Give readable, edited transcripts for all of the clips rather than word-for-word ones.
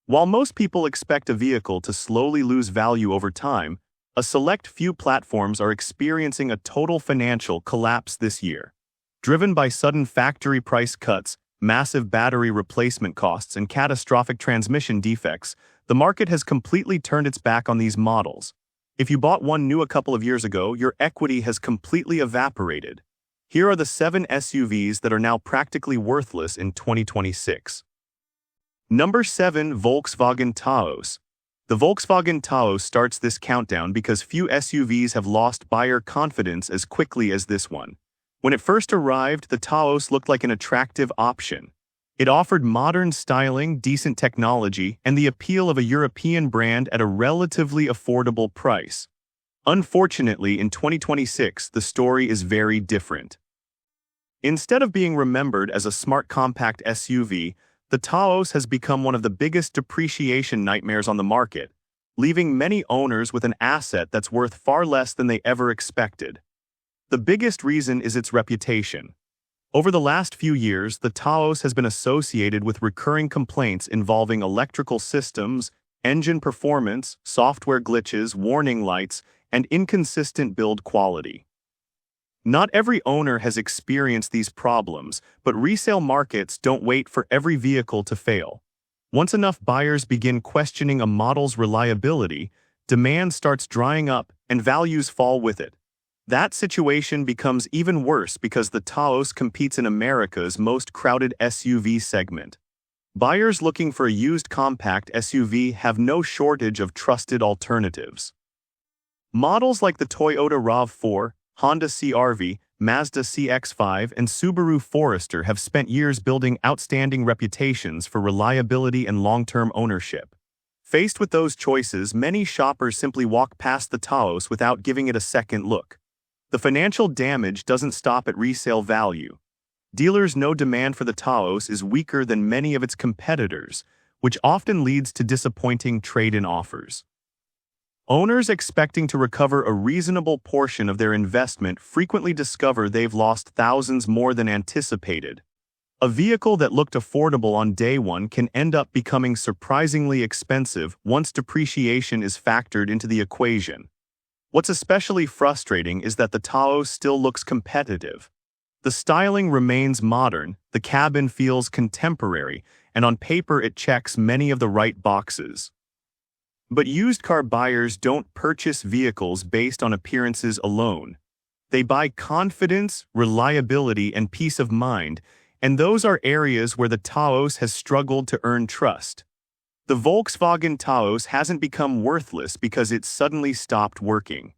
While most people expect a vehicle to slowly lose value over time, a select few platforms are experiencing a total financial collapse this year. Driven by sudden factory price cuts, massive battery replacement costs, and catastrophic transmission defects, the market has completely turned its back on these models. If you bought one new a couple of years ago, your equity has completely evaporated. Here are the 7 SUVs that are now practically worthless in 2026. Number 7. Volkswagen Taos. The Volkswagen Taos starts this countdown because few SUVs have lost buyer confidence as quickly as this one. When it first arrived, the Taos looked like an attractive option. It offered modern styling, decent technology, and the appeal of a European brand at a relatively affordable price. Unfortunately, in 2026, the story is very different. Instead of being remembered as a smart compact SUV, the Taos has become one of the biggest depreciation nightmares on the market, leaving many owners with an asset that's worth far less than they ever expected. The biggest reason is its reputation. Over the last few years, the Taos has been associated with recurring complaints involving electrical systems, engine performance, software glitches, warning lights, and inconsistent build quality. Not every owner has experienced these problems, but resale markets don't wait for every vehicle to fail. Once enough buyers begin questioning a model's reliability, demand starts drying up and values fall with it. That situation becomes even worse because the Taos competes in America's most crowded SUV segment. Buyers looking for a used compact SUV have no shortage of trusted alternatives. Models like the Toyota RAV4, Honda CR-V, Mazda CX-5, and Subaru Forester have spent years building outstanding reputations for reliability and long-term ownership. Faced with those choices, many shoppers simply walk past the Taos without giving it a second look. The financial damage doesn't stop at resale value. Dealers know demand for the Taos is weaker than many of its competitors, which often leads to disappointing trade-in offers. Owners expecting to recover a reasonable portion of their investment frequently discover they've lost thousands more than anticipated. A vehicle that looked affordable on day one can end up becoming surprisingly expensive once depreciation is factored into the equation. What's especially frustrating is that the Taos still looks competitive. The styling remains modern, the cabin feels contemporary, and on paper it checks many of the right boxes. But used car buyers don't purchase vehicles based on appearances alone. They buy confidence, reliability, and peace of mind, and those are areas where the Taos has struggled to earn trust. The Volkswagen Taos hasn't become worthless because it suddenly stopped working.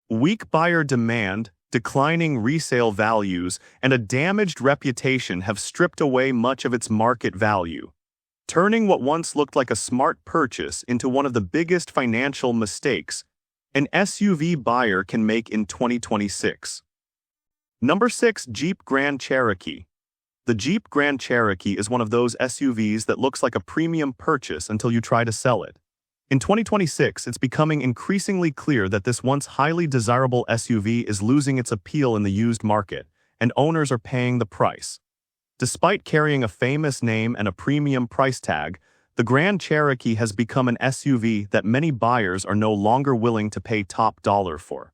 Weak buyer demand, declining resale values, and a damaged reputation have stripped away much of its market value, turning what once looked like a smart purchase into one of the biggest financial mistakes an SUV buyer can make in 2026. Number 6. Jeep Grand Cherokee. The Jeep Grand Cherokee is one of those SUVs that looks like a premium purchase until you try to sell it. In 2026, it's becoming increasingly clear that this once highly desirable SUV is losing its appeal in the used market, and owners are paying the price. Despite carrying a famous name and a premium price tag, the Grand Cherokee has become an SUV that many buyers are no longer willing to pay top dollar for.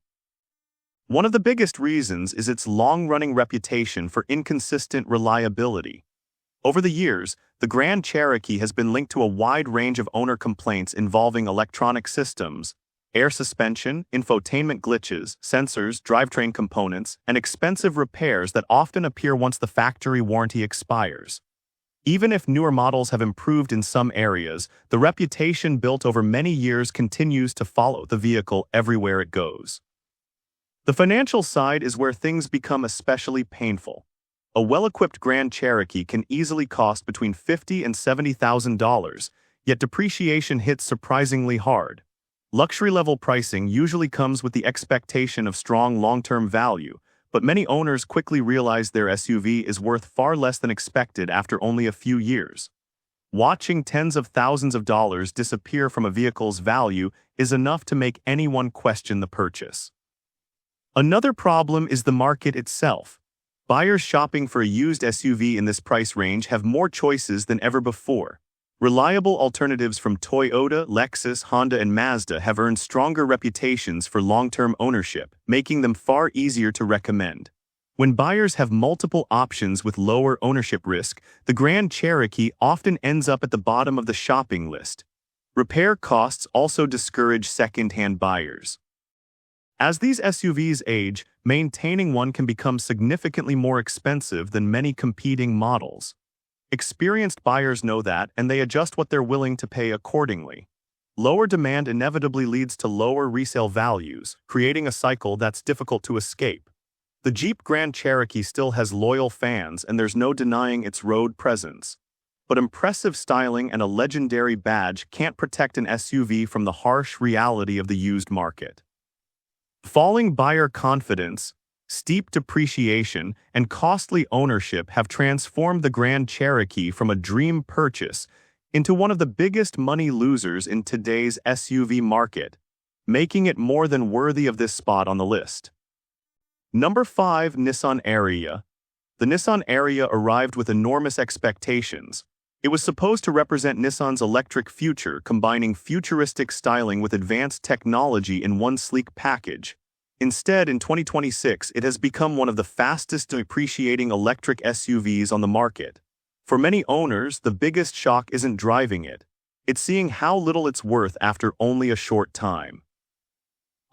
One of the biggest reasons is its long-running reputation for inconsistent reliability. Over the years, the Grand Cherokee has been linked to a wide range of owner complaints involving electronic systems, air suspension, infotainment glitches, sensors, drivetrain components, and expensive repairs that often appear once the factory warranty expires. Even if newer models have improved in some areas, the reputation built over many years continues to follow the vehicle everywhere it goes. The financial side is where things become especially painful. A well-equipped Grand Cherokee can easily cost between $50,000 and $70,000, yet depreciation hits surprisingly hard. Luxury-level pricing usually comes with the expectation of strong long-term value, but many owners quickly realize their SUV is worth far less than expected after only a few years. Watching tens of thousands of dollars disappear from a vehicle's value is enough to make anyone question the purchase. Another problem is the market itself. Buyers shopping for a used SUV in this price range have more choices than ever before. Reliable alternatives from Toyota, Lexus, Honda, and Mazda have earned stronger reputations for long-term ownership, making them far easier to recommend. When buyers have multiple options with lower ownership risk, the Grand Cherokee often ends up at the bottom of the shopping list. Repair costs also discourage second-hand buyers. As these SUVs age, maintaining one can become significantly more expensive than many competing models. Experienced buyers know that, and they adjust what they're willing to pay accordingly. Lower demand inevitably leads to lower resale values, creating a cycle that's difficult to escape. The Jeep Grand Cherokee still has loyal fans, and there's no denying its road presence. But impressive styling and a legendary badge can't protect an SUV from the harsh reality of the used market. Falling buyer confidence, steep depreciation, and costly ownership have transformed the Grand Cherokee from a dream purchase into one of the biggest money losers in today's SUV market, making it more than worthy of this spot on the list. Number 5. Nissan Ariya. The Nissan Ariya arrived with enormous expectations. It was supposed to represent Nissan's electric future, combining futuristic styling with advanced technology in one sleek package. Instead, in 2026, it has become one of the fastest depreciating electric SUVs on the market. For many owners, the biggest shock isn't driving it. It's seeing how little it's worth after only a short time.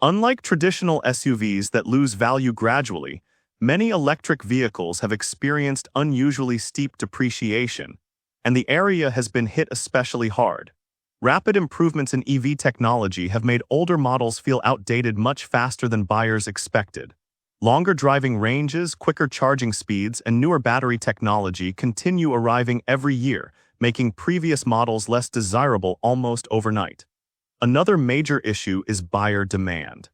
Unlike traditional SUVs that lose value gradually, many electric vehicles have experienced unusually steep depreciation, and the Ariya has been hit especially hard. Rapid improvements in EV technology have made older models feel outdated much faster than buyers expected. Longer driving ranges, quicker charging speeds, and newer battery technology continue arriving every year, making previous models less desirable almost overnight. Another major issue is buyer demand.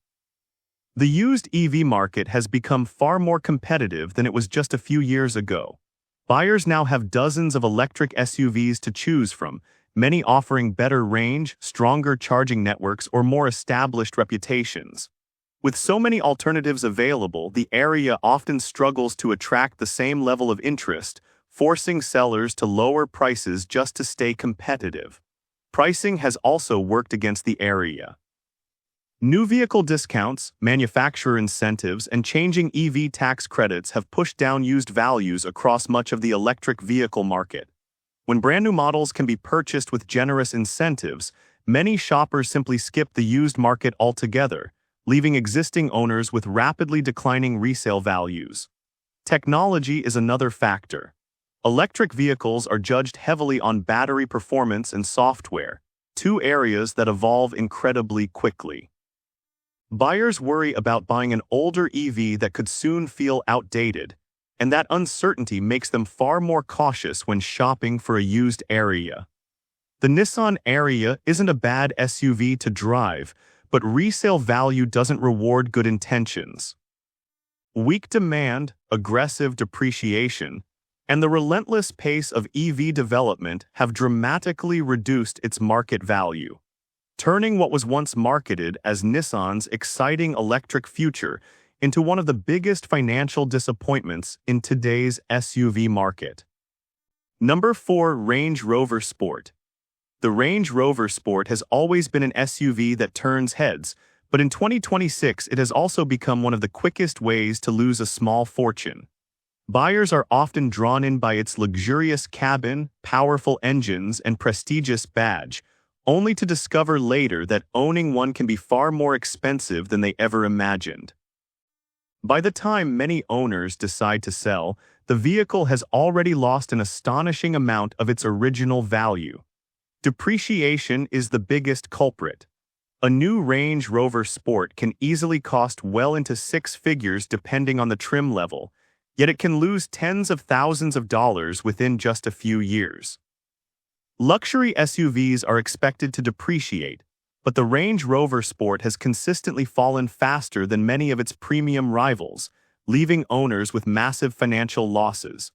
The used EV market has become far more competitive than it was just a few years ago. Buyers now have dozens of electric SUVs to choose from, many offering better range, stronger charging networks, or more established reputations. With so many alternatives available, the Ariya often struggles to attract the same level of interest, forcing sellers to lower prices just to stay competitive. Pricing has also worked against the Ariya. New vehicle discounts, manufacturer incentives, and changing EV tax credits have pushed down used values across much of the electric vehicle market. When brand new models can be purchased with generous incentives, many shoppers simply skip the used market altogether, leaving existing owners with rapidly declining resale values. Technology is another factor. Electric vehicles are judged heavily on battery performance and software, two areas that evolve incredibly quickly. Buyers worry about buying an older EV that could soon feel outdated, and that uncertainty makes them far more cautious when shopping for a used Ariya. The Nissan Ariya isn't a bad SUV to drive, but resale value doesn't reward good intentions. Weak demand, aggressive depreciation, and the relentless pace of EV development have dramatically reduced its market value, turning what was once marketed as Nissan's exciting electric future into one of the biggest financial disappointments in today's SUV market. Number 4. Range Rover Sport. The Range Rover Sport has always been an SUV that turns heads, but in 2026 it has also become one of the quickest ways to lose a small fortune. Buyers are often drawn in by its luxurious cabin, powerful engines, and prestigious badge, only to discover later that owning one can be far more expensive than they ever imagined. By the time many owners decide to sell, the vehicle has already lost an astonishing amount of its original value. Depreciation is the biggest culprit. A new Range Rover Sport can easily cost well into six figures depending on the trim level, yet it can lose tens of thousands of dollars within just a few years. Luxury SUVs are expected to depreciate, but the Range Rover Sport has consistently fallen faster than many of its premium rivals, leaving owners with massive financial losses.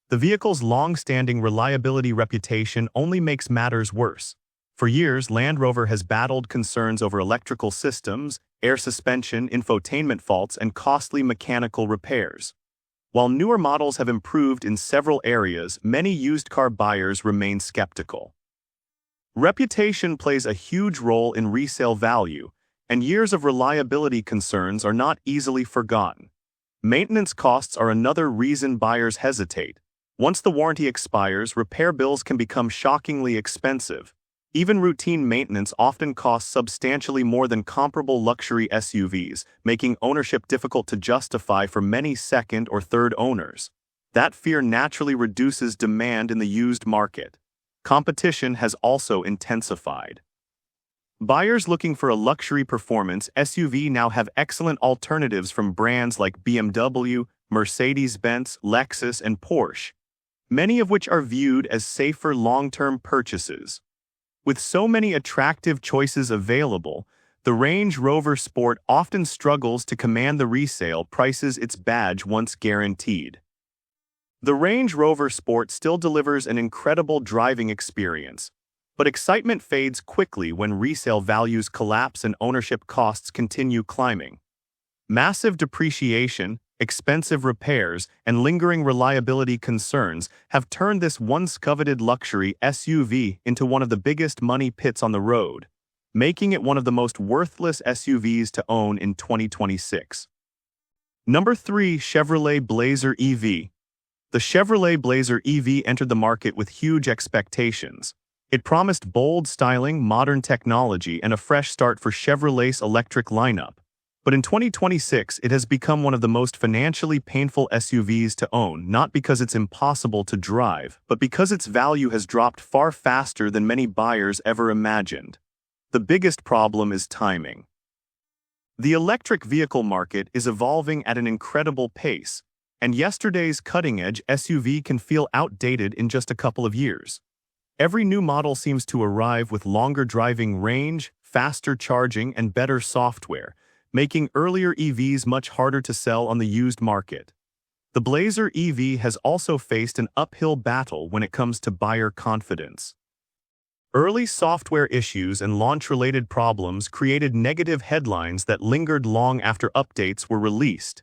The vehicle's long-standing reliability reputation only makes matters worse. For years, Land Rover has battled concerns over electrical systems, air suspension, infotainment faults, and costly mechanical repairs. While newer models have improved in several areas, many used car buyers remain skeptical. Reputation plays a huge role in resale value, and years of reliability concerns are not easily forgotten. Maintenance costs are another reason buyers hesitate. Once the warranty expires, repair bills can become shockingly expensive. Even routine maintenance often costs substantially more than comparable luxury SUVs, making ownership difficult to justify for many second or third owners. That fear naturally reduces demand in the used market. Competition has also intensified. Buyers looking for a luxury performance SUV now have excellent alternatives from brands like BMW, Mercedes-Benz, Lexus, and Porsche, many of which are viewed as safer long-term purchases. With so many attractive choices available, the Range Rover Sport often struggles to command the resale prices its badge once guaranteed. The Range Rover Sport still delivers an incredible driving experience, but excitement fades quickly when resale values collapse and ownership costs continue climbing. Massive depreciation, expensive repairs, and lingering reliability concerns have turned this once coveted luxury SUV into one of the biggest money pits on the road, making it one of the most worthless SUVs to own in 2026. Number 3. Chevrolet Blazer EV. The Chevrolet Blazer EV entered the market with huge expectations. It promised bold styling, modern technology, and a fresh start for Chevrolet's electric lineup. But in 2026, it has become one of the most financially painful SUVs to own, not because it's impossible to drive, but because its value has dropped far faster than many buyers ever imagined. The biggest problem is timing. The electric vehicle market is evolving at an incredible pace, and yesterday's cutting-edge SUV can feel outdated in just a couple of years. Every new model seems to arrive with longer driving range, faster charging, and better software, making earlier EVs much harder to sell on the used market. The Blazer EV has also faced an uphill battle when it comes to buyer confidence. Early software issues and launch-related problems created negative headlines that lingered long after updates were released.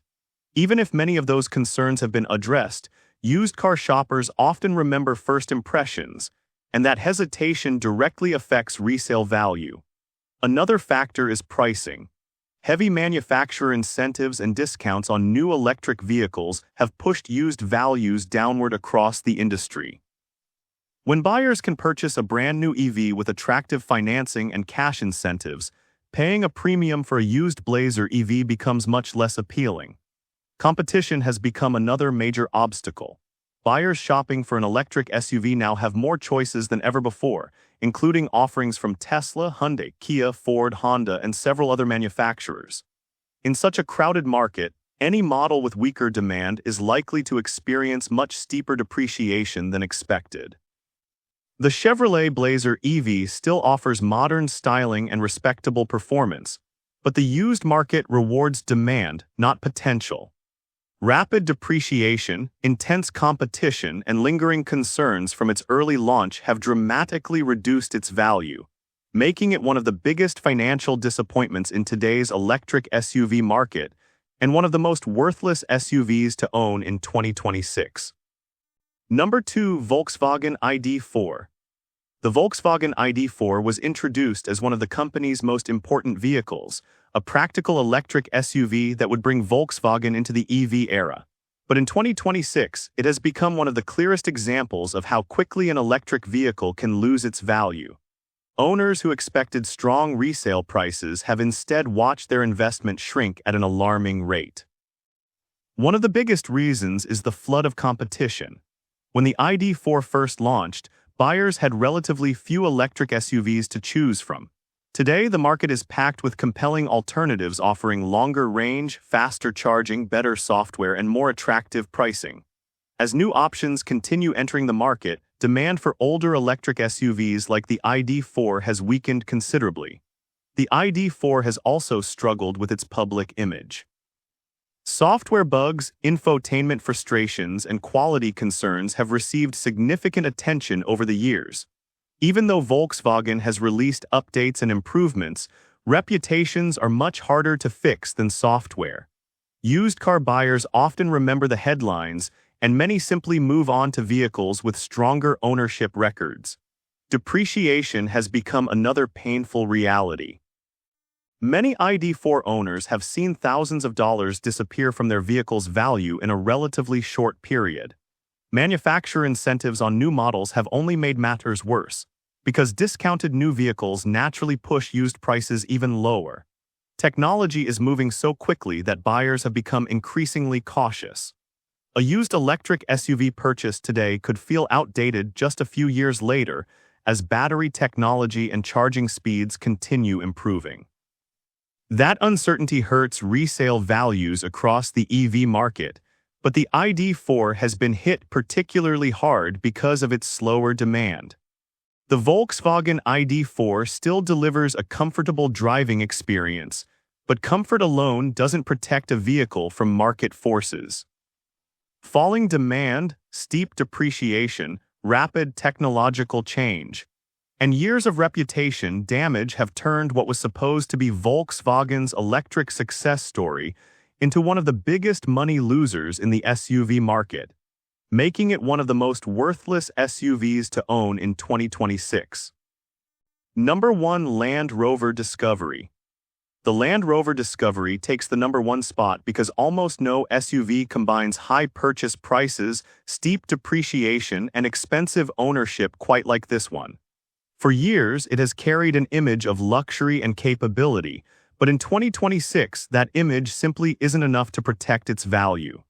Even if many of those concerns have been addressed, used car shoppers often remember first impressions, and that hesitation directly affects resale value. Another factor is pricing. Heavy manufacturer incentives and discounts on new electric vehicles have pushed used values downward across the industry. When buyers can purchase a brand new EV with attractive financing and cash incentives, paying a premium for a used Blazer EV becomes much less appealing. Competition has become another major obstacle. Buyers shopping for an electric SUV now have more choices than ever before, including offerings from Tesla, Hyundai, Kia, Ford, Honda, and several other manufacturers. In such a crowded market, any model with weaker demand is likely to experience much steeper depreciation than expected. The Chevrolet Blazer EV still offers modern styling and respectable performance, but the used market rewards demand, not potential. Rapid depreciation, intense competition, and lingering concerns from its early launch have dramatically reduced its value, making it one of the biggest financial disappointments in today's electric SUV market and one of the most worthless SUVs to own in 2026. Number 2. Volkswagen ID.4. The Volkswagen ID.4 was introduced as one of the company's most important vehicles, a practical electric SUV that would bring Volkswagen into the EV era. But in 2026, it has become one of the clearest examples of how quickly an electric vehicle can lose its value. Owners who expected strong resale prices have instead watched their investment shrink at an alarming rate. One of the biggest reasons is the flood of competition. When the ID.4 first launched, buyers had relatively few electric SUVs to choose from. Today, the market is packed with compelling alternatives offering longer range, faster charging, better software, and more attractive pricing. As new options continue entering the market, demand for older electric SUVs like the ID.4 has weakened considerably. The ID.4 has also struggled with its public image. Software bugs, infotainment frustrations, and quality concerns have received significant attention over the years. Even though Volkswagen has released updates and improvements, reputations are much harder to fix than software. Used car buyers often remember the headlines, and many simply move on to vehicles with stronger ownership records. Depreciation has become another painful reality. Many ID4 owners have seen thousands of dollars disappear from their vehicle's value in a relatively short period. Manufacturer incentives on new models have only made matters worse, because discounted new vehicles naturally push used prices even lower. Technology is moving so quickly that buyers have become increasingly cautious. A used electric SUV purchased today could feel outdated just a few years later as battery technology and charging speeds continue improving. That uncertainty hurts resale values across the EV market, but the ID4 has been hit particularly hard because of its slower demand. The Volkswagen ID4 still delivers a comfortable driving experience, but comfort alone doesn't protect a vehicle from market forces. Falling demand, steep depreciation, rapid technological change, and years of reputation damage have turned what was supposed to be Volkswagen's electric success story into one of the biggest money losers in the SUV market, making it one of the most worthless SUVs to own in 2026. Number 1. Land Rover Discovery. The Land Rover Discovery takes the number 1 spot because almost no SUV combines high purchase prices, steep depreciation, and expensive ownership quite like this one. For years, it has carried an image of luxury and capability, but in 2026, that image simply isn't enough to protect its value.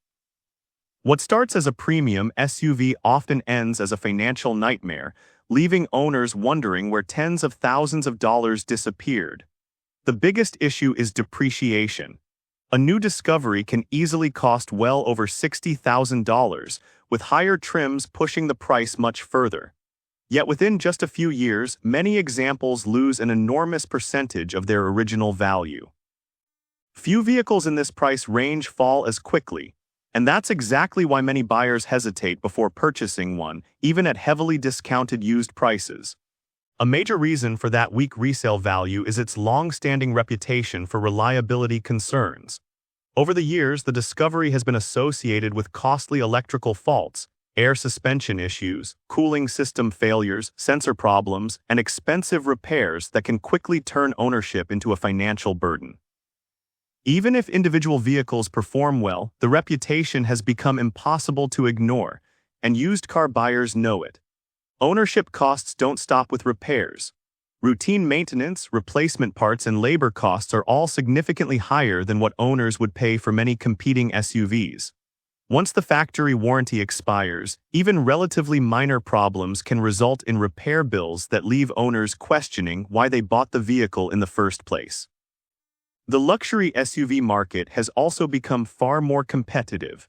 What starts as a premium SUV often ends as a financial nightmare, leaving owners wondering where tens of thousands of dollars disappeared. The biggest issue is depreciation. A new Discovery can easily cost well over $60,000, with higher trims pushing the price much further. Yet within just a few years, many examples lose an enormous percentage of their original value. Few vehicles in this price range fall as quickly, and that's exactly why many buyers hesitate before purchasing one, even at heavily discounted used prices. A major reason for that weak resale value is its long-standing reputation for reliability concerns. Over the years, the Discovery has been associated with costly electrical faults, air suspension issues, cooling system failures, sensor problems, and expensive repairs that can quickly turn ownership into a financial burden. Even if individual vehicles perform well, the reputation has become impossible to ignore, and used car buyers know it. Ownership costs don't stop with repairs. Routine maintenance, replacement parts, and labor costs are all significantly higher than what owners would pay for many competing SUVs. Once the factory warranty expires, even relatively minor problems can result in repair bills that leave owners questioning why they bought the vehicle in the first place. The luxury SUV market has also become far more competitive.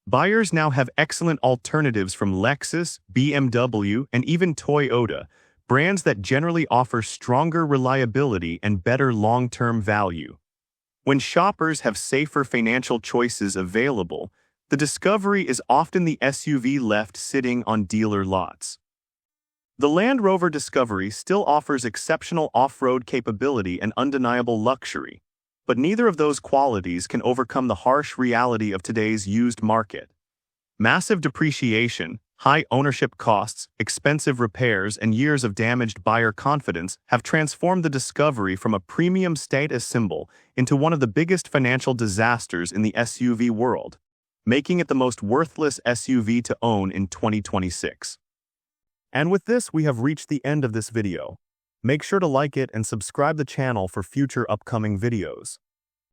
Buyers now have excellent alternatives from Lexus, BMW, and even Toyota, brands that generally offer stronger reliability and better long-term value. When shoppers have safer financial choices available, the Discovery is often the SUV left sitting on dealer lots. The Land Rover Discovery still offers exceptional off-road capability and undeniable luxury, but neither of those qualities can overcome the harsh reality of today's used market. Massive depreciation, high ownership costs, expensive repairs, and years of damaged buyer confidence have transformed the Discovery from a premium status symbol into one of the biggest financial disasters in the SUV world, making it the most worthless SUV to own in 2026. And with this, we have reached the end of this video. Make sure to like it and subscribe the channel for future upcoming videos.